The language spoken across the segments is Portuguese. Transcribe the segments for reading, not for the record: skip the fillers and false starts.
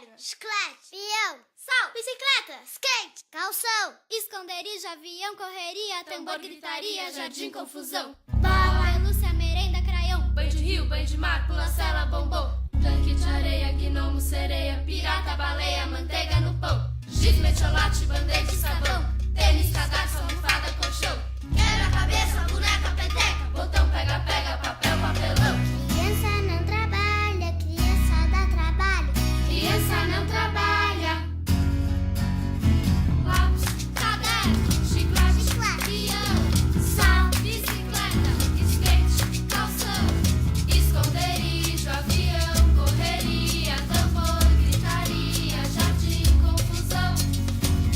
caderno, chiclete, peão, sal, bicicleta, skate, calção, esconderijo, avião, correria, tambor, gritaria, jardim, confusão, bala, pelúcia, merenda, craião, banho de rio, banho de mar, pula-cela, bombom, tanque de areia, gnomo, sereia, pirata, baleia, manteiga no pão, giz, metiolate, band-aid, sabão, tênis, cadarço, almofada, colchão, quebra-cabeça, boneca, peteca, botão, pega-pega, papel, papelão. Criança não trabalha, criança dá trabalho. Criança não trabalha. Lápis, caderno, chiclete, peão, sal, bicicleta, skate, calção, esconderijo, avião, correria, tambor, gritaria, jardim, confusão,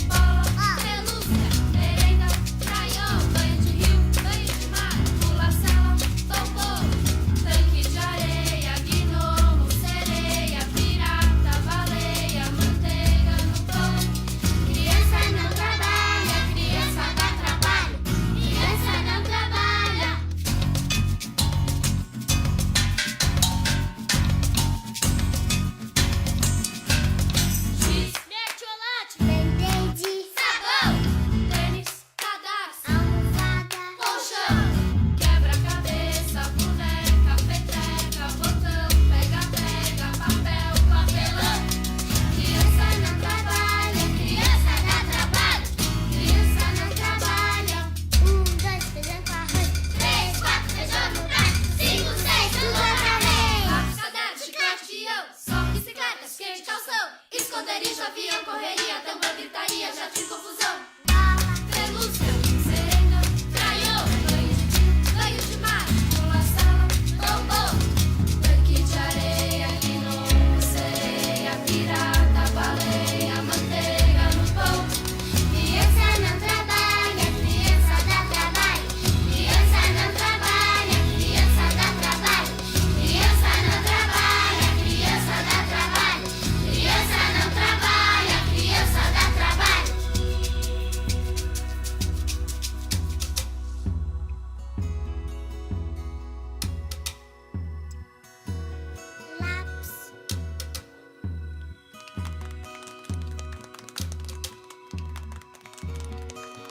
bola, pelúcia, merenda, craião, banho de rio, banho de mar, pula-cela, bombom, tanque de areia, gnomo, sereia, pirata, baleia, manteiga no pão. Criança não trabalha, criança dá trabalho. Criança não trabalha. Giz, metiolate, Band-aid, sabão, tênis, cadarço, almofada, colchão, quebra-cabeça, boneca, peteca, botão, pega-pega, papel, papelão. Criança não trabalha, criança dá trabalho. Criança não trabalha. 1, 2, feijão com arroz. 3, 4, feijão no prato. 5, 6, tudo outra vez. Lápis, caderno, chiclete, peão, sal, bicicleta, skate, calção, esconderijo, avião, correria, tambor, gritaria, jardim, confusão, Bola, pelúcia, serena, craião, banho de mar, pula-cela, bombom, tanque de areia, gnomo, sereia, pirata, baleia, manteiga no pão. criança não trabalha, criança dá trabalho. Criança não trabalha, criança dá trabalho. Criança não trabalha, criança dá trabalho. Criança não trabalha, criança dá trabalho. Lápis,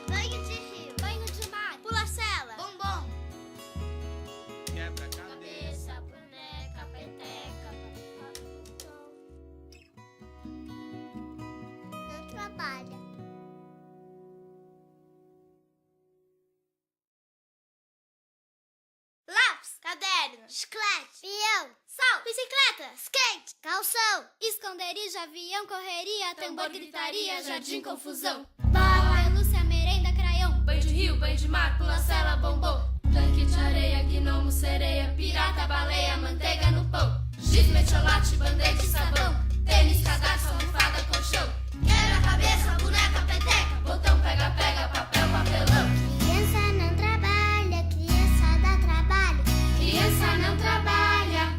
banho de rio, banho de mar, pula-cela, bombom, Cabeça, boneca, peteca. não trabalha. Lápis, caderno, chiclete, peão, sal, bicicleta, skate, calção, esconderijo, avião, correria, tambor, gritaria, jardim, confusão, bala, pelúcia, merenda, craião, Banho de rio, banho de mar, pula-cela, bombom, tanque de areia, gnomo, sereia, pirata, baleia, manteiga no pão, giz, metiolate, band-aid, sabão, tênis, cadarço, almofada, colchão, quebra-cabeça, boneca, peteca, botão, pega-pega, papel, papelão. criança não trabalha, criança dá trabalho. Criança não trabalha.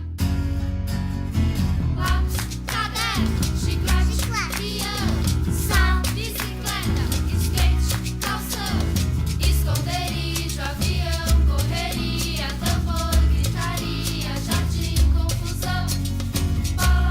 Lápis, caderno, chiclete, peão, sal, bicicleta, skate, calção, esconderijo, avião, correria, tambor, gritaria, jardim, confusão, bola,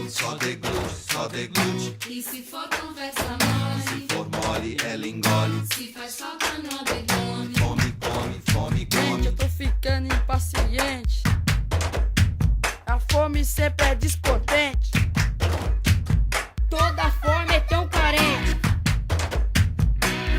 só deglute. E se for conversa mole, Se for mole, ela engole. se faz falta não abdômen. Come, come, fome, Gente, come. eu tô ficando impaciente. A fome sempre é descontente. Toda fome é tão carente.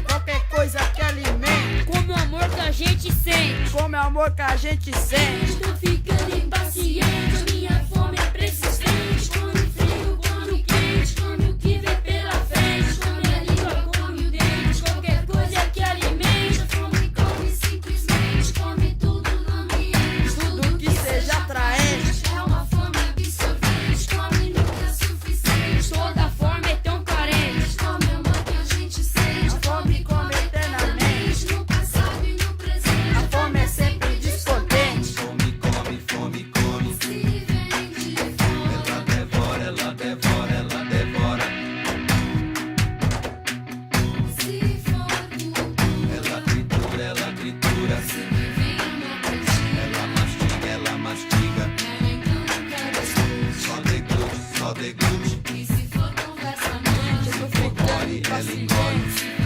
Qualquer coisa que alimente. Como o amor que a gente sente. Como é o amor que a gente sente. Tô ficando impaciente, minha fome é persistente. Come frio, come quente, come o que vê pela frente. Come a língua, come o dente, qualquer coisa que alimente. A fome come simplesmente, come tudo no ambiente. Tudo que seja atraente. É uma fome absorvente, come nunca é suficiente. Toda fome é tão carente. Come o amor que a gente sente. A fome come eternamente. No passado e no presente. A fome é sempre descontente. Come, come, fome, come. Se vem de fome. Ela devora, ela devora, ela devora. Se for cultura, Ela tritura, ela tritura. se me vem uma partida, Ela mastiga. ela então nunca discute. Só deglute. E se for conversa mole, Eu tô ficando Mole, ela impaciente. engole. se